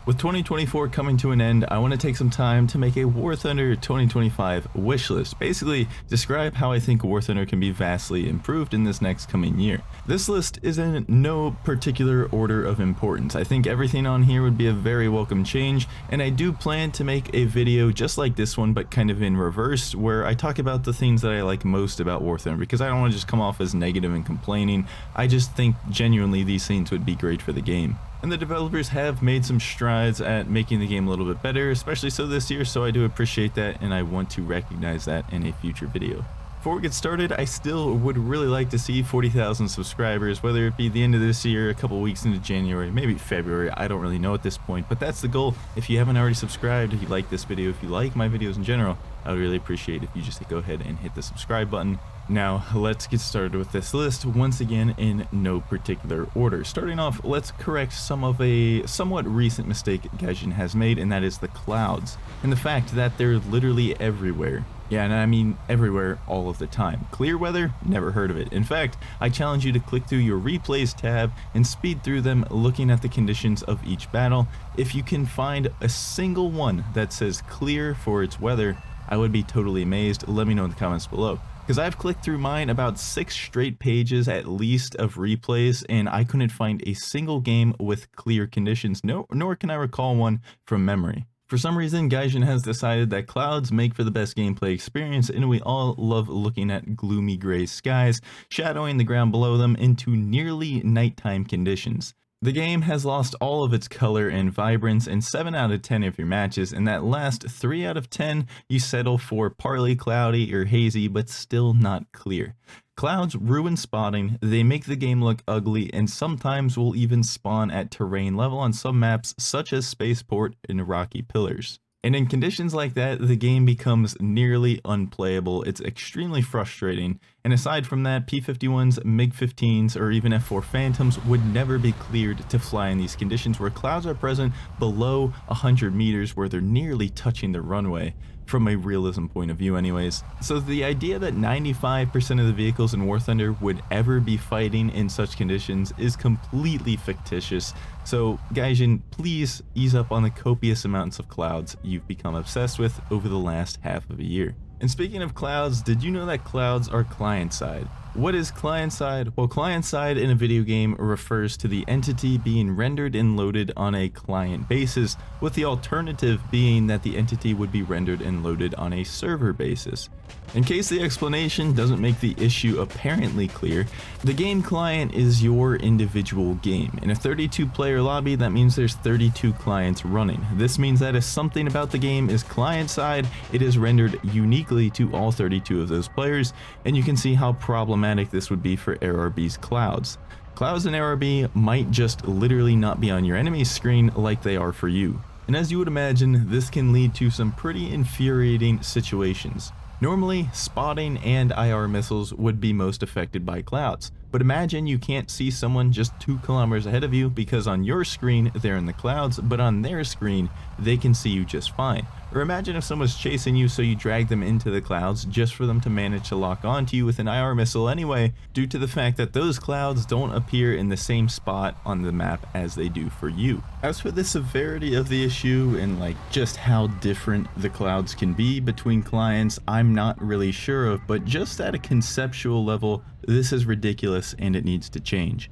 With 2024 coming to an end, I want to take some time to make a War Thunder 2025 wish list. Basically, describe how I think War Thunder can be vastly improved in this next coming year. This list is in no particular order of importance. I think everything on here would be a very welcome change, and I do plan to make a video just like this one, but kind of in reverse, where I talk about the things that I like most about War Thunder, because I don't want to just come off as negative and complaining. I just think genuinely these things would be great for the game. And the developers have made some strides at making the game a little bit better, especially so this year, so I do appreciate that, and I want to recognize that in a future video. Before we get started, I still would really like to see 40,000 subscribers, whether it be the end of this year, a couple weeks into January, maybe February, I don't really know at this point, but that's the goal. If you haven't already subscribed, if you like this video, if you like my videos in general, I would really appreciate if you just go ahead and hit the subscribe button. Now, let's get started with this list, once again in no particular order. Starting off, let's correct some of a somewhat recent mistake GAIJIN has made, and that is the clouds, and the fact that they're literally everywhere. Yeah, and I mean everywhere all of the time. Clear weather? Never heard of it. In fact, I challenge you to click through your replays tab and speed through them looking at the conditions of each battle. If you can find a single one that says clear for its weather, I would be totally amazed. Let me know in the comments below. Because I've clicked through mine about 6 straight pages at least of replays, and I couldn't find a single game with clear conditions, nor can I recall one from memory. For some reason, GAIJIN has decided that clouds make for the best gameplay experience, and we all love looking at gloomy gray skies, shadowing the ground below them into nearly nighttime conditions. The game has lost all of its color and vibrance in 7 out of 10 of your matches, and that last 3 out of 10 you settle for partly cloudy or hazy but still not clear. Clouds ruin spotting, they make the game look ugly, and sometimes will even spawn at terrain level on some maps such as Spaceport and Rocky Pillars. And in conditions like that, the game becomes nearly unplayable. It's extremely frustrating. And aside from that, P-51s, MiG-15s, or even F-4 Phantoms would never be cleared to fly in these conditions where clouds are present below 100 meters, where they're nearly touching the runway, from a realism point of view anyways. So the idea that 95% of the vehicles in War Thunder would ever be fighting in such conditions is completely fictitious. So GAIJIN, please ease up on the copious amounts of clouds you've become obsessed with over the last half of a year. And speaking of clouds, did you know that clouds are client-side? What is client-side? Well, client-side in a video game refers to the entity being rendered and loaded on a client basis, with the alternative being that the entity would be rendered and loaded on a server basis. In case the explanation doesn't make the issue apparently clear, the game client is your individual game. In a 32-player lobby, that means there's 32 clients running. This means that if something about the game is client-side, it is rendered uniquely to all 32 of those players, and you can see how problematic this would be for ARB's clouds. Clouds in ARB might just literally not be on your enemy's screen like they are for you. And as you would imagine, this can lead to some pretty infuriating situations. Normally, spotting and IR missiles would be most affected by clouds, but imagine you can't see someone just 2 kilometers ahead of you because on your screen they're in the clouds, but on their screen they can see you just fine. Or imagine if someone's chasing you, so you drag them into the clouds just for them to manage to lock onto you with an IR missile anyway, due to the fact that those clouds don't appear in the same spot on the map as they do for you. As for the severity of the issue and just how different the clouds can be between clients, I'm not really sure of, but just at a conceptual level, this is ridiculous and it needs to change.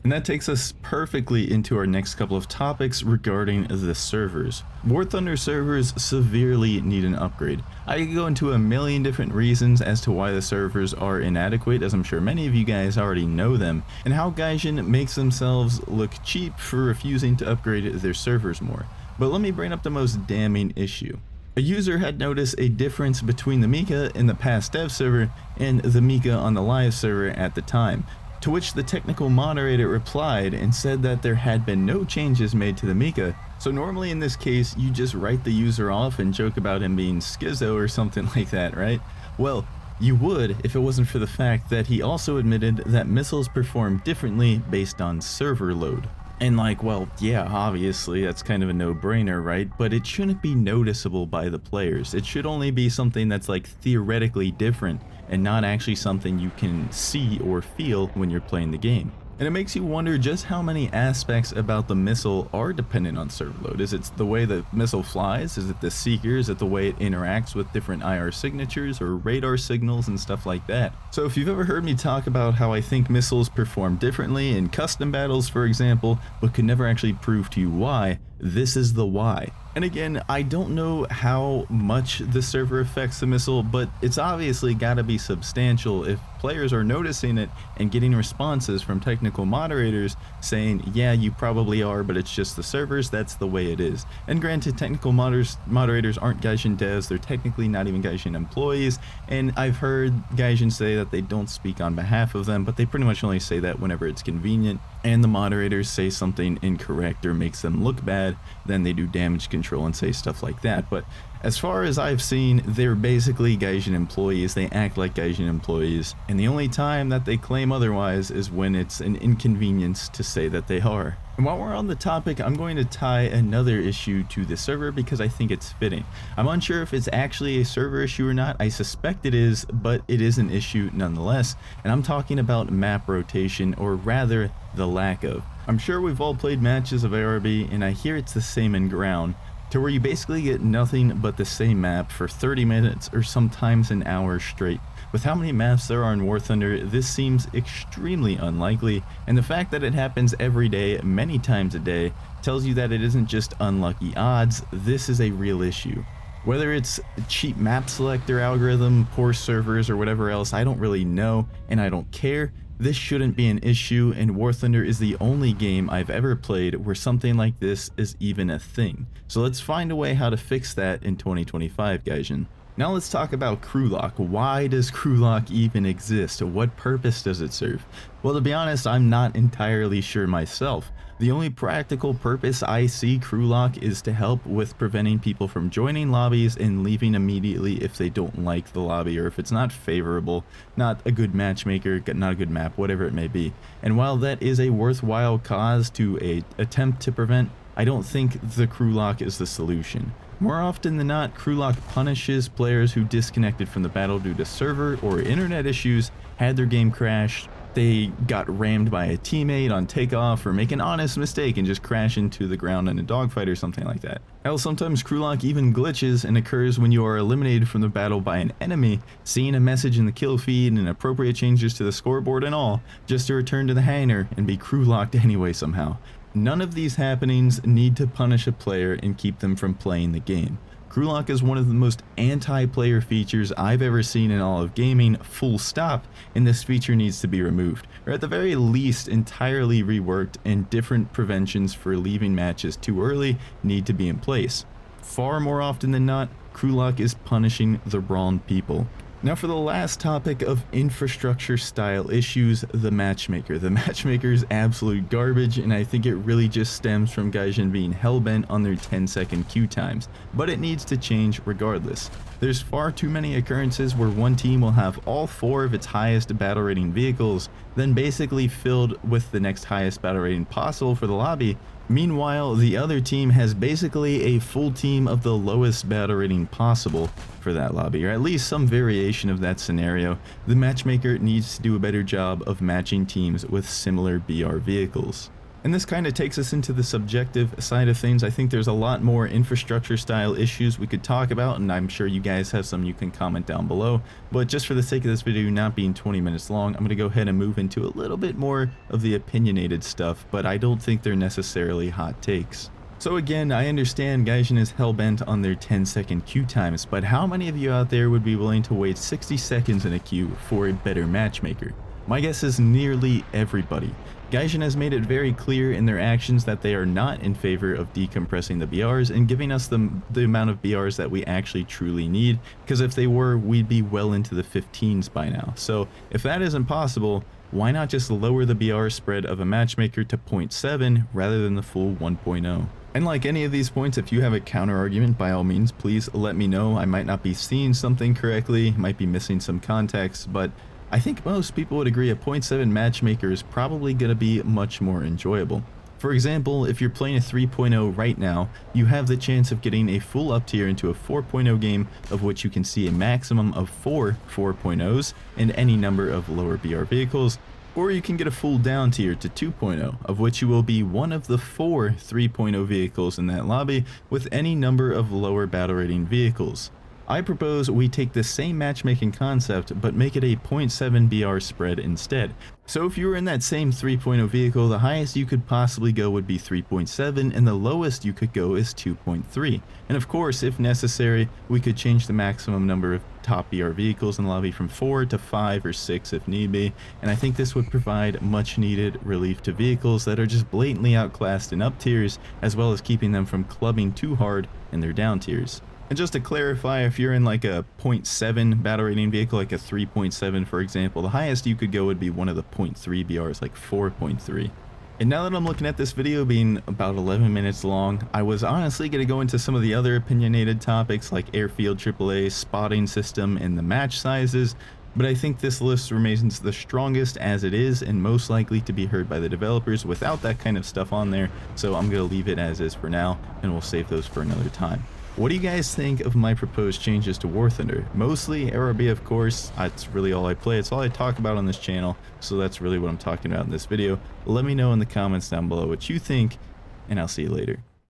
And that takes us perfectly into our next couple of topics regarding the servers. War Thunder servers severely need an upgrade. I could go into a million different reasons as to why the servers are inadequate, as I'm sure many of you guys already know them, and how GAIJIN makes themselves look cheap for refusing to upgrade their servers more. But let me bring up the most damning issue. A user had noticed a difference between the Mika in the past dev server and the Mika on the live server at the time, to which the technical moderator replied and said that there had been no changes made to the Mika. So normally in this case, you just write the user off and joke about him being schizo or something like that, right? Well, you would if it wasn't for the fact that he also admitted that missiles perform differently based on server load. And well, yeah, obviously that's kind of a no-brainer, right? But it shouldn't be noticeable by the players. It should only be something that's theoretically different and not actually something you can see or feel when you're playing the game. And it makes you wonder just how many aspects about the missile are dependent on server load. Is it the way the missile flies? Is it the seeker? Is it the way it interacts with different IR signatures or radar signals and stuff like that? So if you've ever heard me talk about how I think missiles perform differently in custom battles, for example, but could never actually prove to you why, this is the why. And again, I don't know how much the server affects the missile, but it's obviously got to be substantial if players are noticing it and getting responses from technical moderators saying, yeah, you probably are, but it's just the servers, that's the way it is. And granted, technical moderators aren't GAIJIN devs, they're technically not even GAIJIN employees, and I've heard GAIJIN say that they don't speak on behalf of them, but they pretty much only say that whenever it's convenient, and the moderators say something incorrect or makes them look bad, then they do damage control and say stuff like that. But as far as I've seen, they're basically GAIJIN employees, they act like GAIJIN employees, and the only time that they claim otherwise is when it's an inconvenience to say that they are. And while we're on the topic, I'm going to tie another issue to the server because I think it's fitting. I'm unsure if it's actually a server issue or not. I suspect it is, but it is an issue nonetheless. And I'm talking about map rotation, or rather the lack of. I'm sure we've all played matches of ARB, and I hear it's the same in ground, to where you basically get nothing but the same map for 30 minutes or sometimes an hour straight. With how many maps there are in War Thunder, this seems extremely unlikely, and the fact that it happens every day, many times a day, tells you that it isn't just unlucky odds, this is a real issue. Whether it's a cheap map selector algorithm, poor servers, or whatever else, I don't really know, and I don't care. This shouldn't be an issue, and War Thunder is the only game I've ever played where something like this is even a thing. So let's find a way how to fix that in 2025, GAIJIN. Now let's talk about crew lock. Why does crew lock even exist? What purpose does it serve? Well, to be honest, I'm not entirely sure myself. The only practical purpose I see crew lock is to help with preventing people from joining lobbies and leaving immediately if they don't like the lobby, or if it's not favorable, not a good matchmaker, not a good map, whatever it may be. And while that is a worthwhile cause to attempt to prevent, I don't think the crew lock is the solution. More often than not, crew lock punishes players who disconnected from the battle due to server or internet issues, had their game crashed, they got rammed by a teammate on takeoff, or make an honest mistake and just crash into the ground in a dogfight or something like that. Hell, sometimes crew lock even glitches and occurs when you are eliminated from the battle by an enemy, seeing a message in the kill feed and appropriate changes to the scoreboard and all, just to return to the hangar and be crew locked anyway somehow. None of these happenings need to punish a player and keep them from playing the game. Crew lock is one of the most anti-player features I've ever seen in all of gaming, full stop, and this feature needs to be removed, or at the very least entirely reworked, and different preventions for leaving matches too early need to be in place. Far more often than not, crew lock is punishing the wrong people. Now for the last topic of infrastructure style issues, the matchmaker. The matchmaker is absolute garbage, and I think it really just stems from GAIJIN being hellbent on their 10-second queue times, but it needs to change regardless. There's far too many occurrences where one team will have all 4 of its highest battle rating vehicles, then basically filled with the next highest battle rating possible for the lobby. Meanwhile, the other team has basically a full team of the lowest battle rating possible for that lobby, or at least some variation of that scenario. The matchmaker needs to do a better job of matching teams with similar BR vehicles. And this kind of takes us into the subjective side of things. I think there's a lot more infrastructure style issues we could talk about, and I'm sure you guys have some you can comment down below. But just for the sake of this video not being 20 minutes long, I'm going to go ahead and move into a little bit more of the opinionated stuff, but I don't think they're necessarily hot takes. So again, I understand GAIJIN is hellbent on their 10-second queue times, but how many of you out there would be willing to wait 60 seconds in a queue for a better matchmaker? My guess is nearly everybody. GAIJIN has made it very clear in their actions that they are not in favor of decompressing the BRs and giving us the amount of BRs that we actually truly need, because if they were, we'd be well into the 15s by now. So if that isn't possible, why not just lower the BR spread of a matchmaker to 0.7 rather than the full 1.0? And like any of these points, if you have a counter argument, by all means, please let me know. I might not be seeing something correctly, might be missing some context, but I think most people would agree a 0.7 matchmaker is probably going to be much more enjoyable. For example, if you're playing a 3.0 right now, you have the chance of getting a full up tier into a 4.0 game, of which you can see a maximum of 4 4.0s and any number of lower BR vehicles, Or you can get a full down tier to 2.0, of which you will be one of the 4 3.0 vehicles in that lobby with any number of lower battle rating vehicles. I propose we take the same matchmaking concept but make it a 0.7 BR spread instead. So if you were in that same 3.0 vehicle, the highest you could possibly go would be 3.7 and the lowest you could go is 2.3. And of course, if necessary, we could change the maximum number of top BR vehicles in the lobby from 4 to 5 or 6 if need be, and I think this would provide much needed relief to vehicles that are just blatantly outclassed in up tiers, as well as keeping them from clubbing too hard in their down tiers. And just to clarify, if you're in like a 0.7 battle rating vehicle, like a 3.7 for example, the highest you could go would be one of the 0.3 BRs, like 4.3. And now that I'm looking at this video being about 11 minutes long, I was honestly going to go into some of the other opinionated topics like airfield AAA, spotting system, and the match sizes, but I think this list remains the strongest as it is and most likely to be heard by the developers without that kind of stuff on there, so I'm going to leave it as is for now, and we'll save those for another time. What do you guys think of my proposed changes to War Thunder? Mostly ARB, of course. That's really all I play. It's all I talk about on this channel, so that's really what I'm talking about in this video. Let me know in the comments down below what you think, and I'll see you later.